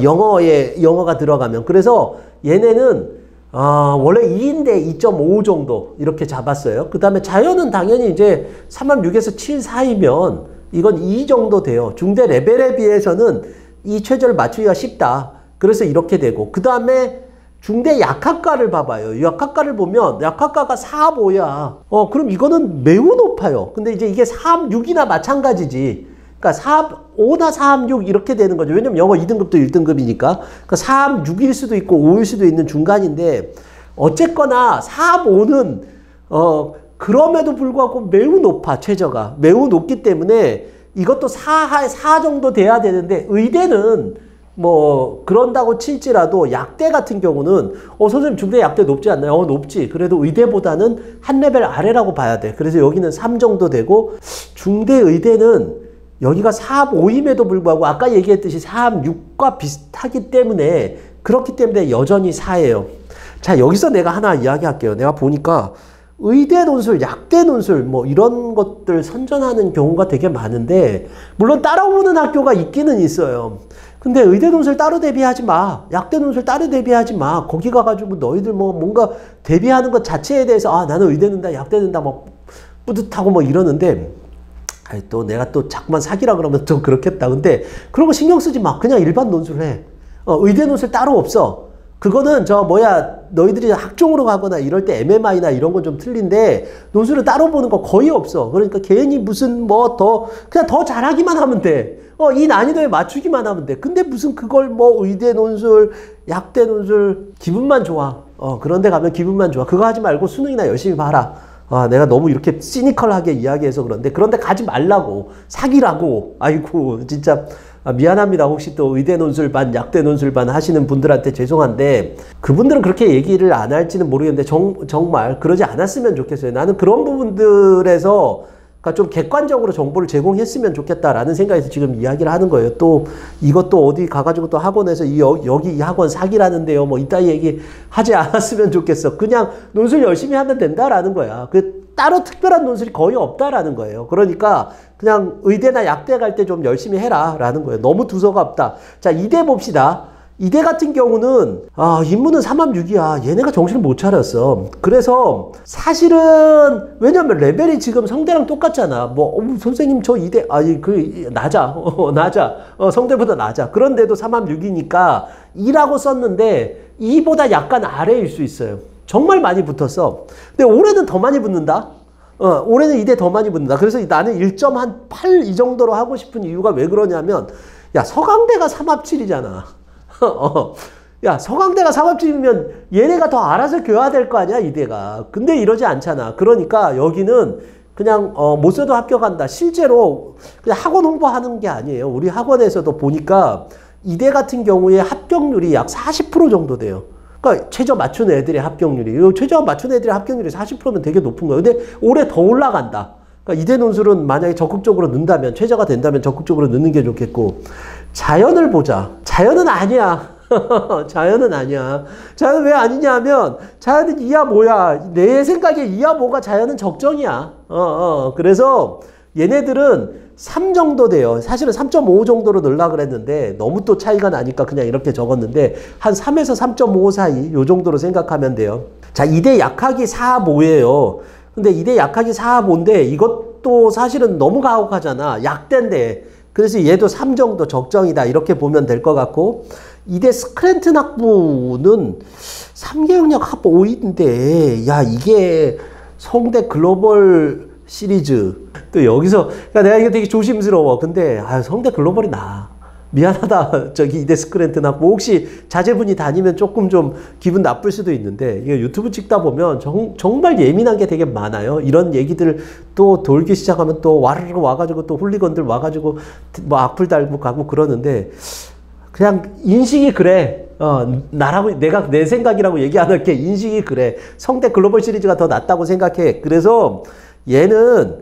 영어가 들어가면. 그래서 얘네는 원래 2인데 2.5 정도 이렇게 잡았어요. 그 다음에 자연은 당연히 이제 3합6에서 7, 4이면 이건 2 정도 돼요. 중대 레벨에 비해서는 이 최저를 맞추기가 쉽다. 그래서 이렇게 되고 그 다음에 중대 약학과를 봐봐요. 약학과를 보면 약학과가 4합5야. 그럼 이거는 매우 높아요. 근데 이제 이게 4합6이나 마찬가지지. 그러니까 4합5나 4합6 이렇게 되는 거죠. 왜냐면 영어 2등급도 1등급이니까. 그러니까 4합6일 수도 있고 5일 수도 있는 중간인데 어쨌거나 4합5는 그럼에도 불구하고 매우 높아. 최저가. 매우 높기 때문에 이것도 4 정도 돼야 되는데 의대는 뭐 그런다고 칠지라도 약대 같은 경우는 선생님 중대 약대 높지 않나요? 높지. 그래도 의대보다는 한 레벨 아래라고 봐야 돼. 그래서 여기는 3 정도 되고 중대 의대는 여기가 4합5임에도 불구하고 아까 얘기했듯이 4합6과 비슷하기 때문에 그렇기 때문에 여전히 4예요. 자, 여기서 내가 하나 이야기할게요. 내가 보니까 의대 논술, 약대 논술 뭐 이런 것들 선전하는 경우가 되게 많은데 물론 따라오는 학교가 있기는 있어요. 근데 의대 논술 따로 대비하지 마. 약대 논술 따로 대비하지 마. 거기 가가지고 너희들 뭐 뭔가 대비하는 것 자체에 대해서 나는 의대 는다, 약대 는다 뭐 뿌듯하고 뭐 이러는데 또 내가 또 자꾸만 사기라 그러면 좀 그렇겠다. 근데 그런 거 신경 쓰지 마. 그냥 일반 논술 해. 의대 논술 따로 없어. 그거는 너희들이 학종으로 가거나 이럴 때 MMI나 이런 건 좀 틀린데 논술을 따로 보는 거 거의 없어. 그러니까 괜히 무슨 그냥 더 잘하기만 하면 돼. 이 난이도에 맞추기만 하면 돼. 근데 무슨 그걸 의대 논술, 약대 논술 기분만 좋아. 그런 데 가면 기분만 좋아. 그거 하지 말고 수능이나 열심히 봐라. 아, 내가 너무 이렇게 시니컬하게 이야기해서 그런데 가지 말라고. 사기라고. 아이고, 진짜. 아, 미안합니다. 혹시 또 의대 논술반, 약대 논술반 하시는 분들한테 죄송한데, 그분들은 그렇게 얘기를 안 할지는 모르겠는데, 정말 그러지 않았으면 좋겠어요. 나는 그런 부분들에서 그러니까 좀 객관적으로 정보를 제공했으면 좋겠다라는 생각에서 지금 이야기를 하는 거예요. 또 이것도 어디 가가지고 또 학원에서 여기 이 학원 사기라는데요. 뭐 이따 얘기 하지 않았으면 좋겠어. 그냥 논술 열심히 하면 된다라는 거야. 따로 특별한 논술이 거의 없다라는 거예요. 그러니까 그냥 의대나 약대 갈 때 좀 열심히 해라라는 거예요. 너무 두서가 없다. 자, 이대 봅시다. 이대 같은 경우는 인문은 3합 6이야. 얘네가 정신을 못 차렸어. 그래서 사실은 왜냐면 레벨이 지금 성대랑 똑같잖아. 선생님 저 이대 낮아. 낮아. 성대보다 낮아. 그런데도 3합 6이니까 2라고 썼는데 2보다 약간 아래일 수 있어요. 정말 많이 붙었어. 근데 올해는 더 많이 붙는다. 올해는 이대 더 많이 붙는다. 그래서 나는 1.8 이 정도로 하고 싶은 이유가 왜 그러냐면, 야, 서강대가 3합 7이잖아. 야, 서강대가 3합 7이면 얘네가 더 알아서 교화될 거 아니야, 이대가. 근데 이러지 않잖아. 그러니까 여기는 그냥 못 써도 합격한다. 실제로 그냥 학원 홍보하는 게 아니에요. 우리 학원에서도 보니까 이대 같은 경우에 합격률이 약 40% 정도 돼요. 그러니까 최저 맞춘 애들의 합격률이. 최저 맞춘 애들의 합격률이 40%면 되게 높은 거예요. 근데 올해 더 올라간다. 그러니까 이대 논술은 만약에 적극적으로 넣는다면, 최저가 된다면 적극적으로 넣는 게 좋겠고. 자연을 보자. 자연은 아니야. 자연은 아니야. 자연은 왜 아니냐 하면, 자연은 2야 뭐야. 내 생각에 2야 뭐가 자연은 적정이야. 그래서 얘네들은 3 정도 돼요. 사실은 3.5 정도로 넣으려고 그랬는데 너무 또 차이가 나니까 그냥 이렇게 적었는데 한 3에서 3.5 사이 요 정도로 생각하면 돼요. 자, 이대 약학이 4합 5예요. 근데 이대 약학이 4합 5인데 이것도 사실은 너무 가혹하잖아. 약대인데. 그래서 얘도 3 정도 적정이다. 이렇게 보면 될 것 같고, 이대 스크랜튼 학부는 3개 영역 합 5인데 야, 이게 성대 글로벌 시리즈. 또 여기서, 그러니까 내가 이거 되게 조심스러워. 근데, 성대 글로벌이 나아. 미안하다. 저기 이대 스크랜튼 학부. 혹시 자제분이 다니면 조금 좀 기분 나쁠 수도 있는데, 이거 유튜브 찍다 보면 정말 예민한 게 되게 많아요. 이런 얘기들 또 돌기 시작하면 또 와르르 와가지고 또 훌리건들 와가지고 뭐 악플 달고 가고 그러는데, 그냥 인식이 그래. 내가 내 생각이라고 얘기 안 할게. 인식이 그래. 성대 글로벌 시리즈가 더 낫다고 생각해. 그래서 얘는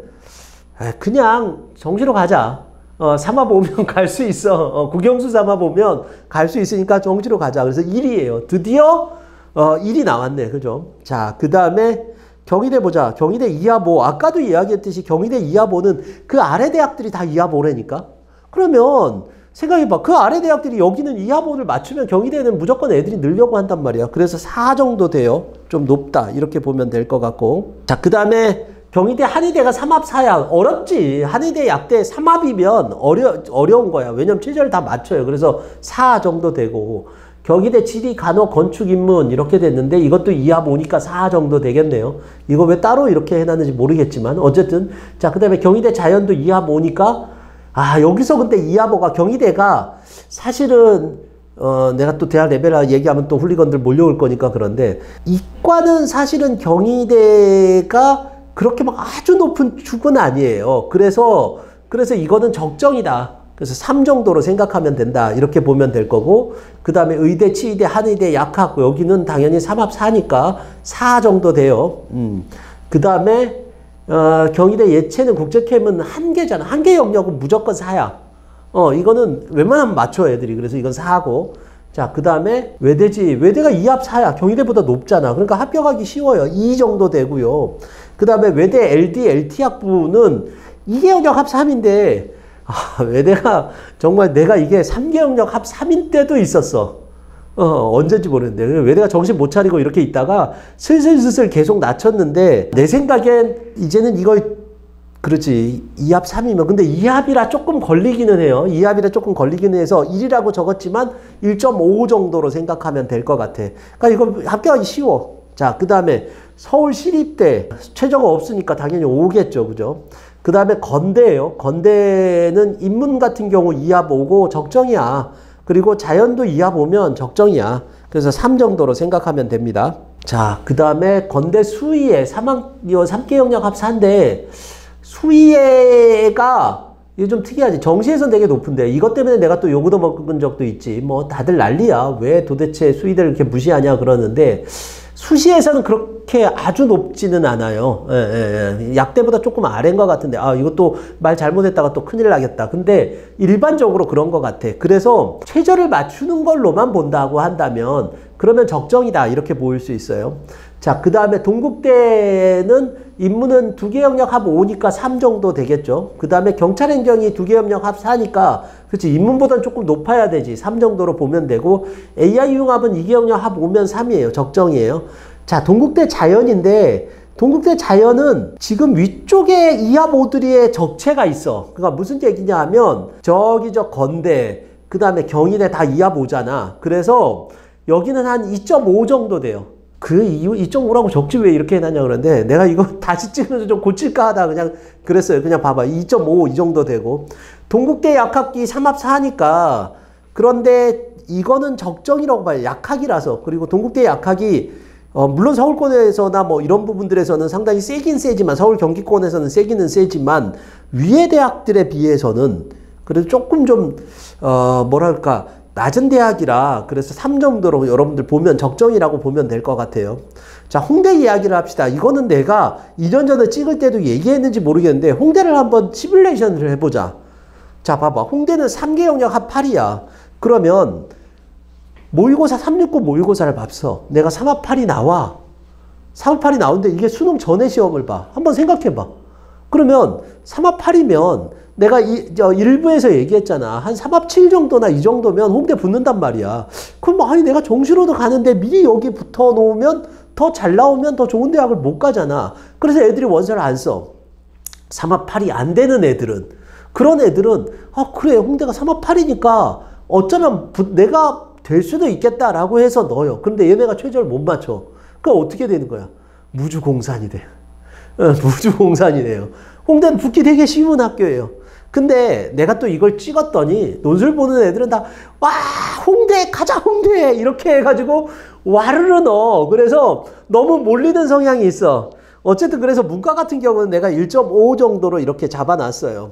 그냥 정시로 가자. 3합 오면 갈 수 있어. 국영수 3합 오면 갈 수 있으니까 정시로 가자. 그래서 1위예요. 드디어 1이 나왔네. 그죠? 자, 그 다음에 경희대 보자. 경희대 2합 5. 아까도 이야기했듯이 경희대 2합 5는 그 아래 대학들이 다 2합 5라니까. 그러면 생각해봐. 그 아래 대학들이 여기는 2합 5를 맞추면 경희대는 무조건 애들이 늘려고 한단 말이야. 그래서 4 정도 돼요. 좀 높다. 이렇게 보면 될 것 같고. 자, 그 다음에 경희대 한의대가 3합 4야. 어렵지. 한의대 약대 3합이면 어려운 거야. 왜냐면 최저를 다 맞춰요. 그래서 4 정도 되고. 경희대 지리 간호 건축 인문 이렇게 됐는데 이것도 2합 5니까 4 정도 되겠네요. 이거 왜 따로 이렇게 해놨는지 모르겠지만 어쨌든. 자, 그 다음에 경희대 자연도 2합 5니까 여기서 근데 2합 5가 경희대가 사실은 내가 또 대학 레벨 얘기하면 또 훌리건들 몰려올 거니까 그런데 이과는 사실은 경희대가 그렇게 막 아주 높은 축은 아니에요. 그래서 이거는 적정이다. 그래서 3 정도로 생각하면 된다. 이렇게 보면 될 거고, 그 다음에 의대, 치의대, 한의대, 약학, 여기는 당연히 3합 4니까 4 정도 돼요. 그 다음에 경희대 예체능 국제캠은 1개잖아. 1개 영역은 무조건 4야. 이거는 웬만하면 맞춰 애들이. 그래서 이건 4고. 자, 그 다음에 외대가 2합 4야. 경희대보다 높잖아. 그러니까 합격하기 쉬워요. 2 정도 되고요. 그 다음에 외대 LD, LT 학부는 2개 영역 합 3인데, 외대가 정말 내가 이게 3개 영역 합 3인 때도 있었어. 언제인지 모르겠는데. 외대가 정신 못 차리고 이렇게 있다가 슬슬 계속 낮췄는데, 내 생각엔 이제는 이거, 그렇지. 2합 3이면. 근데 2합이라 조금 걸리기는 해요. 2합이라 조금 걸리기는 해서 1이라고 적었지만 1.5 정도로 생각하면 될 것 같아. 그러니까 이거 합격하기 쉬워. 자, 그 다음에 서울시립대 최저가 없으니까 당연히 5겠죠. 그죠? 그 다음에 건대예요. 건대는 인문 같은 경우 2합 5고 적정이야. 그리고 자연도 2합 5면 적정이야. 그래서 3 정도로 생각하면 됩니다. 자, 그 다음에 건대 수의회 3개 영역 합 4인데 수의회가 이게 좀 특이하지. 정시에서는 되게 높은데 이것 때문에 내가 또 욕도 먹은 적도 있지. 뭐 다들 난리야. 왜 도대체 수의대를 이렇게 무시하냐 그러는데 수시에서는 그렇게 아주 높지는 않아요. 약대보다 조금 아래인 것 같은데 이것도 말 잘못했다가 또 큰일 나겠다. 근데 일반적으로 그런 것 같아. 그래서 최저를 맞추는 걸로만 본다고 한다면 그러면 적정이다 이렇게 보일 수 있어요. 자, 그 다음에 동국대는 인문은 2개 영역 합 5니까 3 정도 되겠죠. 그 다음에 경찰행정이 2개 영역 합 4니까 그렇지, 인문보다는 조금 높아야 되지. 3 정도로 보면 되고 AI 융합은 2개 영역 합 5면 3이에요. 적정이에요. 자, 동국대 자연인데 동국대 자연은 지금 위쪽에 이합 5들이의 적체가 있어. 그러니까 무슨 얘기냐 하면 저기 저 건대 그 다음에 경희대 다 이합 5잖아. 그래서 여기는 한 2.5 정도 돼요. 그 이유 2.5라고 적지 왜 이렇게 해놨냐 그러는데 내가 이거 다시 찍으면서 좀 고칠까 하다 그냥 그랬어요. 그냥 봐봐. 2.5 이 정도 되고 동국대 약학기 3합 4니까 그런데 이거는 적정이라고 봐요. 약학이라서. 그리고 동국대 약학이 물론 서울권에서나 뭐 이런 부분들에서는 상당히 세긴 세지만 서울 경기권에서는 세기는 세지만 위의 대학들에 비해서는 그래도 조금 좀 뭐랄까 낮은 대학이라 그래서 3 정도로 여러분들 보면 적정이라고 보면 될 것 같아요. 자, 홍대 이야기를 합시다. 이거는 내가 이전전에 찍을 때도 얘기했는지 모르겠는데 홍대를 한번 시뮬레이션을 해보자. 자, 봐봐. 홍대는 3개 영역 합 8이야. 그러면 모의고사 369 모의고사를 봤어. 내가 3합 8이 나와. 3합 8이 나오는데 이게 수능 전에 시험을 봐. 한번 생각해봐. 그러면 3합 8이면 내가 일부에서 얘기했잖아. 한 3합 7 정도나 이 정도면 홍대 붙는단 말이야. 그럼 아니 내가 정시로도 가는데 미리 여기 붙어 놓으면 더 잘 나오면 더 좋은 대학을 못 가잖아. 그래서 애들이 원서를 안 써. 3합 8이 안 되는 애들은. 그런 애들은 그래 홍대가 3합 8이니까 어쩌면 내가 될 수도 있겠다라고 해서 넣어요. 근데 얘네가 최저를 못 맞춰. 그럼 어떻게 되는 거야? 무주공산이 돼. 무주공산이 돼요. 홍대는 붙기 되게 쉬운 학교예요. 근데 내가 또 이걸 찍었더니 논술 보는 애들은 다 와 홍대 가자 홍대 이렇게 해가지고 와르르 넣어. 그래서 너무 몰리는 성향이 있어. 어쨌든 그래서 문과 같은 경우는 내가 1.5 정도로 이렇게 잡아놨어요.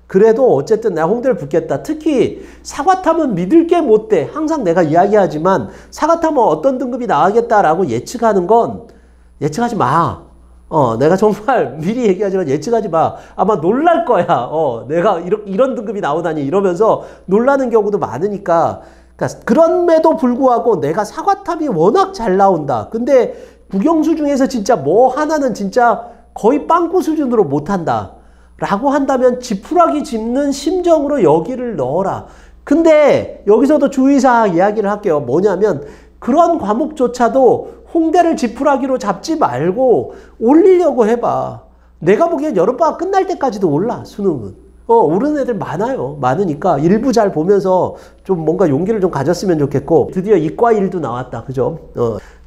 그래도 어쨌든 내가 홍대를 붙겠다. 특히 사과탐은 믿을 게 못 돼. 항상 내가 이야기하지만 사과탐은 어떤 등급이 나가겠다라고 예측하는 건 예측하지 마. 내가 정말 미리 얘기하지만 예측하지 마. 아마 놀랄 거야. 내가 이런 등급이 나오다니 이러면서 놀라는 경우도 많으니까. 그러니까 그럼에도 불구하고 내가 사과탑이 워낙 잘 나온다. 근데 국영수 중에서 진짜 뭐 하나는 진짜 거의 빵꾸 수준으로 못한다. 라고 한다면 지푸라기 짚는 심정으로 여기를 넣어라. 근데 여기서도 주의사항 이야기를 할게요. 뭐냐면 그런 과목조차도 홍대를 지푸라기로 잡지 말고 올리려고 해봐. 내가 보기엔 여름방학 끝날 때까지도 올라, 수능은. 오르는 애들 많아요. 많으니까 일부 잘 보면서 좀 뭔가 용기를 좀 가졌으면 좋겠고, 드디어 이과 1도 나왔다. 그죠?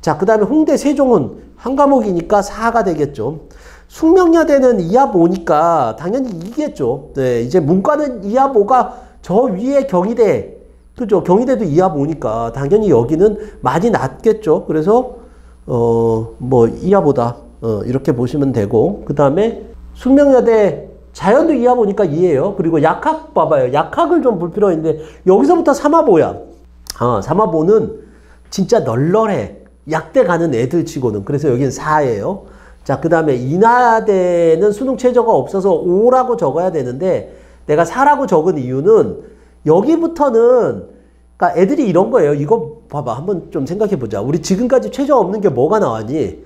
자, 그 다음에 홍대 세종은 한 과목이니까 4가 되겠죠. 숙명여대는 2합 5니까 당연히 이겠죠. 네, 이제 문과는 2합 5가 저 위에 경희대, 그죠? 경희대도 2합 5니까 당연히 여기는 많이 낮겠죠. 그래서 뭐 2합 5다. 이렇게 보시면 되고, 그 다음에 숙명여대 자연도 2합 5니까 2예요. 그리고 약학 봐봐요. 약학을 좀 볼 필요가 있는데 여기서부터 3합 5야. 3합 5는 진짜 널널해. 약대 가는 애들 치고는. 그래서 여기는 4예요. 자, 그 다음에 인하대는 수능 최저가 없어서 5라고 적어야 되는데 내가 4라고 적은 이유는 여기부터는 그러니까 애들이 이런 거예요. 이거 봐봐. 한번 좀 생각해보자. 우리 지금까지 최저 없는 게 뭐가 나왔니?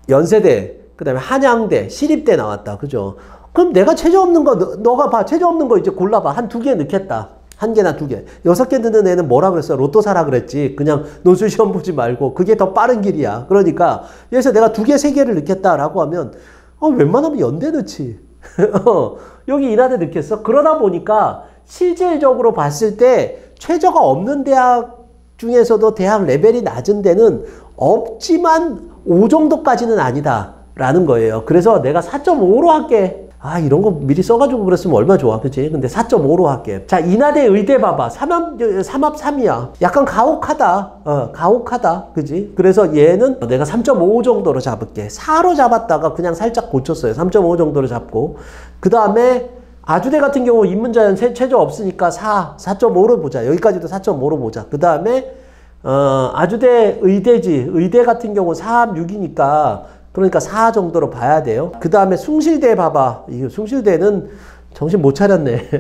연세대, 그 다음에 한양대, 시립대 나왔다. 그죠? 그럼 내가 최저 없는 거, 너가 봐. 최저 없는 거 이제 골라봐. 한 2개 넣겠다. 1개나 2개. 6개 넣는 애는 뭐라 그랬어? 로또 사라 그랬지. 그냥 논술 시험 보지 말고. 그게 더 빠른 길이야. 그러니까 여기서 내가 2개, 3개를 넣겠다라고 하면 웬만하면 연대 넣지. 여기 인하대 넣겠어? 그러다 보니까 실질적으로 봤을 때 최저가 없는 대학 중에서도 대학 레벨이 낮은 데는 없지만 5 정도까지는 아니다 라는 거예요. 그래서 내가 4.5로 할게. 아, 이런 거 미리 써가지고 그랬으면 얼마나 좋아. 그치? 근데 4.5로 할게. 자, 인하대 의대 봐봐. 삼합 3이야. 약간 가혹하다. 가혹하다. 그지? 그래서 얘는 내가 3.5 정도로 잡을게. 4로 잡았다가 그냥 살짝 고쳤어요. 3.5 정도로 잡고. 그 다음에 아주대 같은 경우 인문자연 최저 없으니까 4.5로 보자. 여기까지도 4.5로 보자. 그 다음에, 아주대 의대지. 의대 같은 경우 4합 6이니까 그러니까 4 정도로 봐야 돼요. 그 다음에 숭실대 봐봐. 이거 숭실대는 정신 못 차렸네.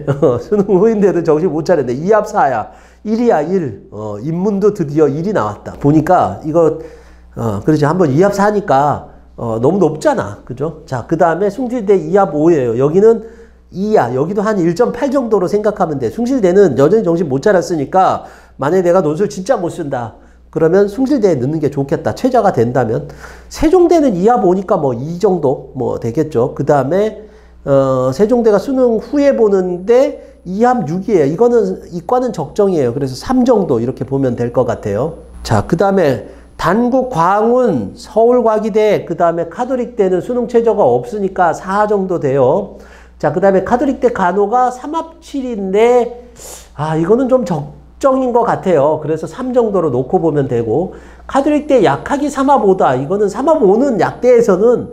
수능 후인데도 정신 못 차렸네. 2합 4야. 1이야 1. 인문도 드디어 1이 나왔다. 보니까 이거 그렇지. 한번 2합 4니까 너무 높잖아. 그죠? 자, 그 다음에 숭실대 2합 5예요. 여기는 2야. 여기도 한 1.8 정도로 생각하면 돼. 숭실대는 여전히 정신 못 차렸으니까 만약에 내가 논술 진짜 못 쓴다. 그러면 숭실대에 넣는 게 좋겠다. 최저가 된다면. 세종대는 2합 5니까 뭐 2 정도 뭐 되겠죠. 그 다음에 세종대가 수능 후에 보는데 2합 6이에요. 이거는 이과는 적정이에요. 그래서 3 정도 이렇게 보면 될 것 같아요. 자, 그 다음에 단국, 광운, 서울과기대, 그 다음에 카톨릭대는 수능 최저가 없으니까 4 정도 돼요. 자, 그 다음에 카톨릭대 간호가 3합 7인데 이거는 좀 적정인 것 같아요. 그래서 3 정도로 놓고 보면 되고, 카톨릭대 약학이 3합 5다. 이거는 3합 5는 약대에서는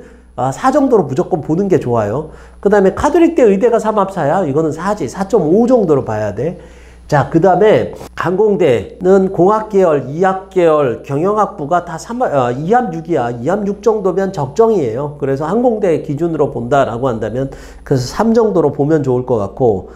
4 정도로 무조건 보는 게 좋아요. 그 다음에 카톨릭대 의대가 3합 4야. 이거는 4지. 4.5 정도로 봐야 돼. 자, 그 다음에 간공대는 공학계열, 이학계열, 경영학부가 다 2합 6이야. 2합 6 정도면 적정이에요. 그래서 항공대 기준으로 본다라고 한다면 그래서 3 정도로 보면 좋을 것 같고,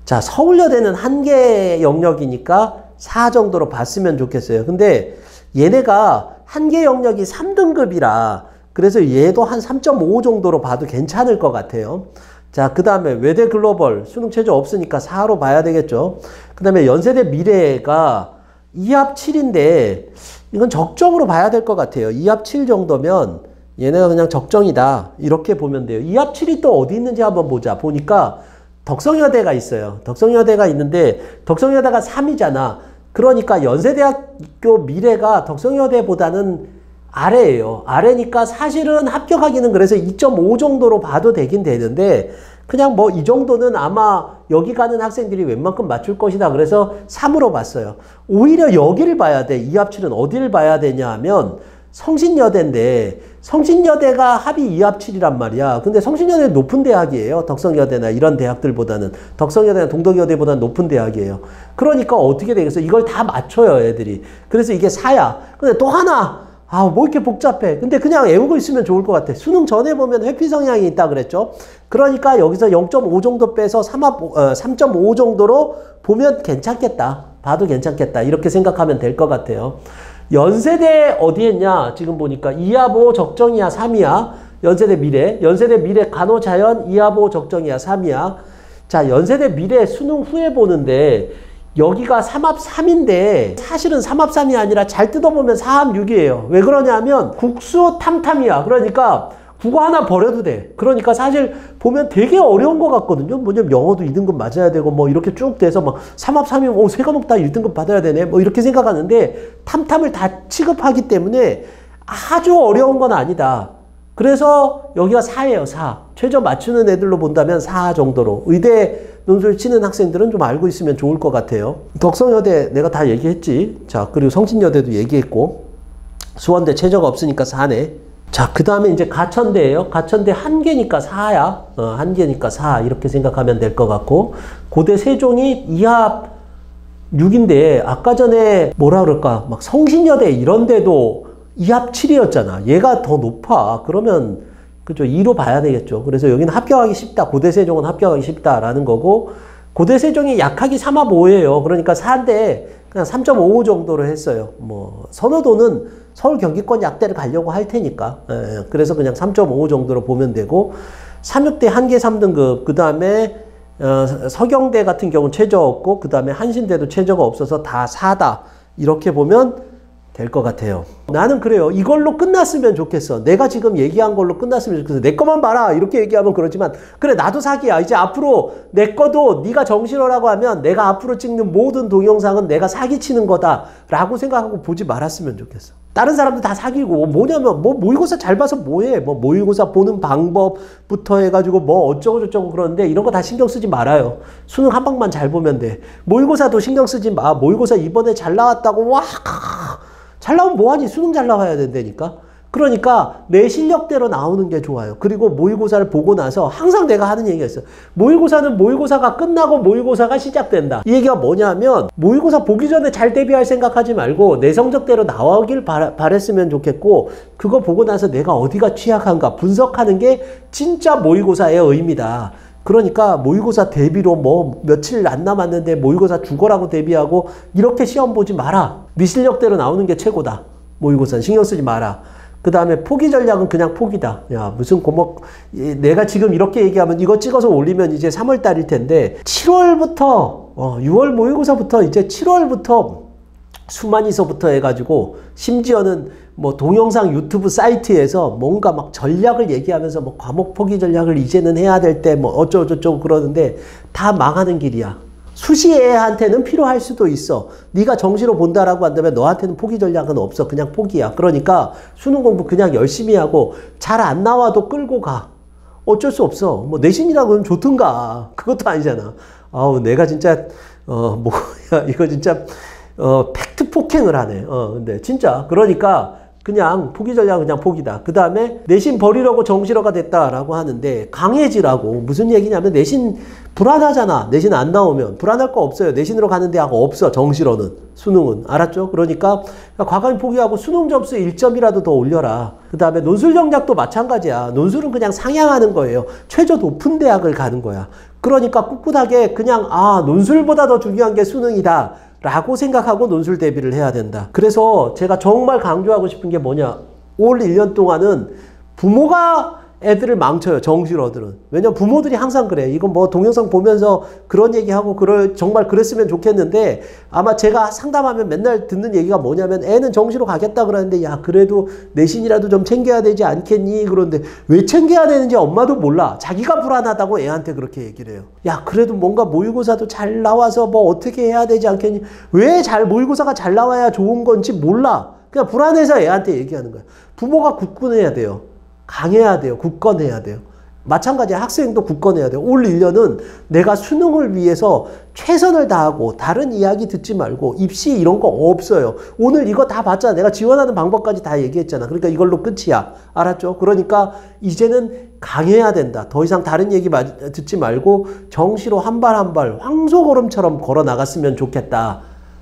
자, 서울여대는 한계 영역이니까 4 정도로 봤으면 좋겠어요. 근데 얘네가 한계 영역이 3등급이라 그래서 얘도 한 3.5 정도로 봐도 괜찮을 것 같아요. 자, 그 다음에 외대 글로벌 수능 최저 없으니까 4로 봐야 되겠죠. 그 다음에 연세대 미래가 2합 7인데 이건 적정으로 봐야 될 것 같아요. 2합 7 정도면 얘네가 그냥 적정이다. 이렇게 보면 돼요. 2합 7이 또 어디 있는지 한번 보자. 보니까 덕성여대가 있어요. 덕성여대가 있는데 덕성여대가 3이잖아. 그러니까 연세대학교 미래가 덕성여대보다는 아래예요. 아래니까 사실은 합격하기는 그래서 2.5 정도로 봐도 되긴 되는데 그냥 뭐 이 정도는 아마 여기 가는 학생들이 웬만큼 맞출 것이다. 그래서 3으로 봤어요. 오히려 여기를 봐야 돼. 2합 7은 어디를 봐야 되냐 하면 성신여대인데 성신여대가 합이 2합 7이란 말이야. 근데 성신여대는 높은 대학이에요. 덕성여대나 이런 대학들보다는. 덕성여대나 동덕여대보다는 높은 대학이에요. 그러니까 어떻게 되겠어? 이걸 다 맞춰요, 애들이. 그래서 이게 4야. 근데 또 하나. 뭐 이렇게 복잡해. 근데 그냥 외우고 있으면 좋을 것 같아. 수능 전에 보면 회피 성향이 있다 그랬죠. 그러니까 여기서 0.5 정도 빼서 3.5 정도로 보면 괜찮겠다. 봐도 괜찮겠다. 이렇게 생각하면 될 것 같아요. 연세대 어디 했냐? 지금 보니까 2합 5 적정이야, 3이야. 연세대 미래 간호자연 2합 5 적정이야, 3이야. 자, 연세대 미래 수능 후에 보는데 여기가 3합 3인데 사실은 3합 3이 아니라 잘 뜯어보면 4합 6이에요. 왜 그러냐면 국수 탐탐이야. 그러니까 국어 하나 버려도 돼. 그러니까 사실 보면 되게 어려운 것 같거든요. 뭐냐면 영어도 2등급 맞아야 되고 뭐 이렇게 쭉 돼서 막 3합 3이면 세 과목 다 1등급 받아야 되네. 뭐 이렇게 생각하는데 탐탐을 다 취급하기 때문에 아주 어려운 건 아니다. 그래서 여기가 4예요. 4. 최저 맞추는 애들로 본다면 4 정도로. 의대 논술 치는 학생들은 좀 알고 있으면 좋을 것 같아요. 덕성여대 내가 다 얘기했지. 자, 그리고 성신여대도 얘기했고, 수원대 최저가 없으니까 4네. 자, 그 다음에 이제 가천대예요. 가천대 한개니까 4야. 한개니까 4 이렇게 생각하면 될 것 같고, 고대 세종이 2합 6인데 아까 전에 뭐라 그럴까 막 성신여대 이런 데도 2합 7이었잖아. 얘가 더 높아. 그러면 그죠? 2로 봐야 되겠죠. 그래서 여기는 합격하기 쉽다. 고대 세종은 합격하기 쉽다라는 거고, 고대 세종이 약학이 3합 5예요. 그러니까 4인데 그냥 3.5 정도로 했어요. 뭐 선호도는 서울 경기권 약대를 가려고 할 테니까. 그래서 그냥 3.5 정도로 보면 되고, 삼육대 한개 3등급, 그 다음에 서경대 같은 경우는 최저 없고, 그 다음에 한신대도 최저가 없어서 다 4다. 이렇게 보면 될 것 같아요. 나는 그래요. 이걸로 끝났으면 좋겠어. 내가 지금 얘기한 걸로 끝났으면 좋겠어. 내 거만 봐라 이렇게 얘기하면 그러지만, 그래 나도 사기야. 이제 앞으로 내 거도 네가 정신어라고 하면 내가 앞으로 찍는 모든 동영상은 내가 사기치는 거다 라고 생각하고 보지 말았으면 좋겠어. 다른 사람들 다 사귀고 뭐냐면 뭐 모의고사 잘 봐서 뭐해 뭐 모의고사 보는 방법부터 해가지고 뭐 어쩌고 저쩌고 그러는데 이런 거 다 신경 쓰지 말아요. 수능 한 방만 잘 보면 돼. 모의고사도 신경 쓰지 마. 모의고사 이번에 잘 나왔다고 와 잘 나오면 뭐하니 수능 잘 나와야 된다니까. 그러니까 내 실력대로 나오는 게 좋아요. 그리고 모의고사를 보고 나서 항상 내가 하는 얘기가 있어요. 모의고사는 모의고사가 끝나고 모의고사가 시작된다. 이 얘기가 뭐냐면 모의고사 보기 전에 잘 대비할 생각하지 말고 내 성적대로 나오길 바랬으면 좋겠고 그거 보고 나서 내가 어디가 취약한가 분석하는 게 진짜 모의고사의 의미다. 그러니까 모의고사 대비로 뭐 며칠 안 남았는데 모의고사 죽어라고 대비하고 이렇게 시험 보지 마라. 네 실력대로 나오는 게 최고다. 모의고사는 신경 쓰지 마라. 그 다음에 포기 전략은 그냥 포기다. 야, 무슨 내가 지금 이렇게 얘기하면 이거 찍어서 올리면 이제 3월 달일 텐데, 7월부터, 6월 모의고사부터 이제 7월부터 수만이서부터 해가지고, 심지어는 뭐 동영상 유튜브 사이트에서 뭔가 막 전략을 얘기하면서 뭐 과목 포기 전략을 이제는 해야 될 때 뭐 어쩌고저쩌고 그러는데, 다 망하는 길이야. 수시애한테는 필요할 수도 있어. 네가 정시로 본다라고 한다면 너한테는 포기 전략은 없어. 그냥 포기야. 그러니까 수능 공부 그냥 열심히 하고 잘 안 나와도 끌고 가. 어쩔 수 없어. 뭐 내신이라고 하면 좋든가. 그것도 아니잖아. 아우 내가 진짜 뭐야 이거 진짜 팩트 폭행을 하네. 근데 진짜 그러니까 그냥 포기 전략은 그냥 포기다. 그 다음에 내신 버리려고 정시로가 됐다라고 하는데 강해지라고. 무슨 얘기냐면 내신 불안하잖아. 내신 안 나오면 불안할 거 없어요. 내신으로 가는 대학 없어. 정시로는. 수능은. 알았죠? 그러니까 과감히 포기하고 수능 점수 1점이라도 더 올려라. 그 다음에 논술 정략도 마찬가지야. 논술은 그냥 상향하는 거예요. 최저 높은 대학을 가는 거야. 그러니까 꿋꿋하게 그냥 논술보다 더 중요한 게 수능이다 라고 생각하고 논술 대비를 해야 된다. 그래서 제가 정말 강조하고 싶은 게 뭐냐. 올 1년 동안은 부모가 애들을 망쳐요. 정시러들은. 왜냐면 부모들이 항상 그래. 이건 뭐 동영상 보면서 그런 얘기하고 정말 그랬으면 좋겠는데 아마 제가 상담하면 맨날 듣는 얘기가 뭐냐면 애는 정시로 가겠다 그러는데 야 그래도 내신이라도 좀 챙겨야 되지 않겠니? 그런데 왜 챙겨야 되는지 엄마도 몰라. 자기가 불안하다고 애한테 그렇게 얘기를 해요. 야 그래도 뭔가 모의고사도 잘 나와서 뭐 어떻게 해야 되지 않겠니? 왜 모의고사가 잘 나와야 좋은 건지 몰라. 그냥 불안해서 애한테 얘기하는 거야. 부모가 굳건해야 돼요. 강해야 돼요. 굳건해야 돼요. 마찬가지야. 학생도 굳건해야 돼요. 올 1년은 내가 수능을 위해서 최선을 다하고 다른 이야기 듣지 말고 입시 이런 거 없어요. 오늘 이거 다 봤잖아. 내가 지원하는 방법까지 다 얘기했잖아. 그러니까 이걸로 끝이야. 알았죠? 그러니까 이제는 강해야 된다. 더 이상 다른 얘기 듣지 말고 정시로 한 발 한 발 황소걸음처럼 걸어 나갔으면 좋겠다.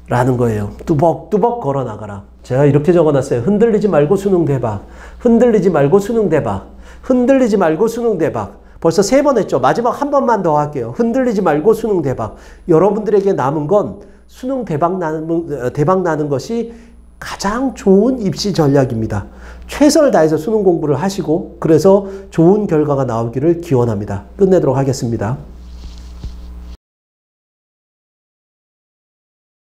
라는 거예요. 뚜벅뚜벅 걸어 나가라. 제가 이렇게 적어놨어요. 흔들리지 말고 수능 대박. 흔들리지 말고 수능 대박. 흔들리지 말고 수능 대박. 벌써 3번 했죠. 마지막 한 번만 더 할게요. 흔들리지 말고 수능 대박. 여러분들에게 남은 건 수능 대박 나는 것이 가장 좋은 입시 전략입니다. 최선을 다해서 수능 공부를 하시고 그래서 좋은 결과가 나오기를 기원합니다. 끝내도록 하겠습니다.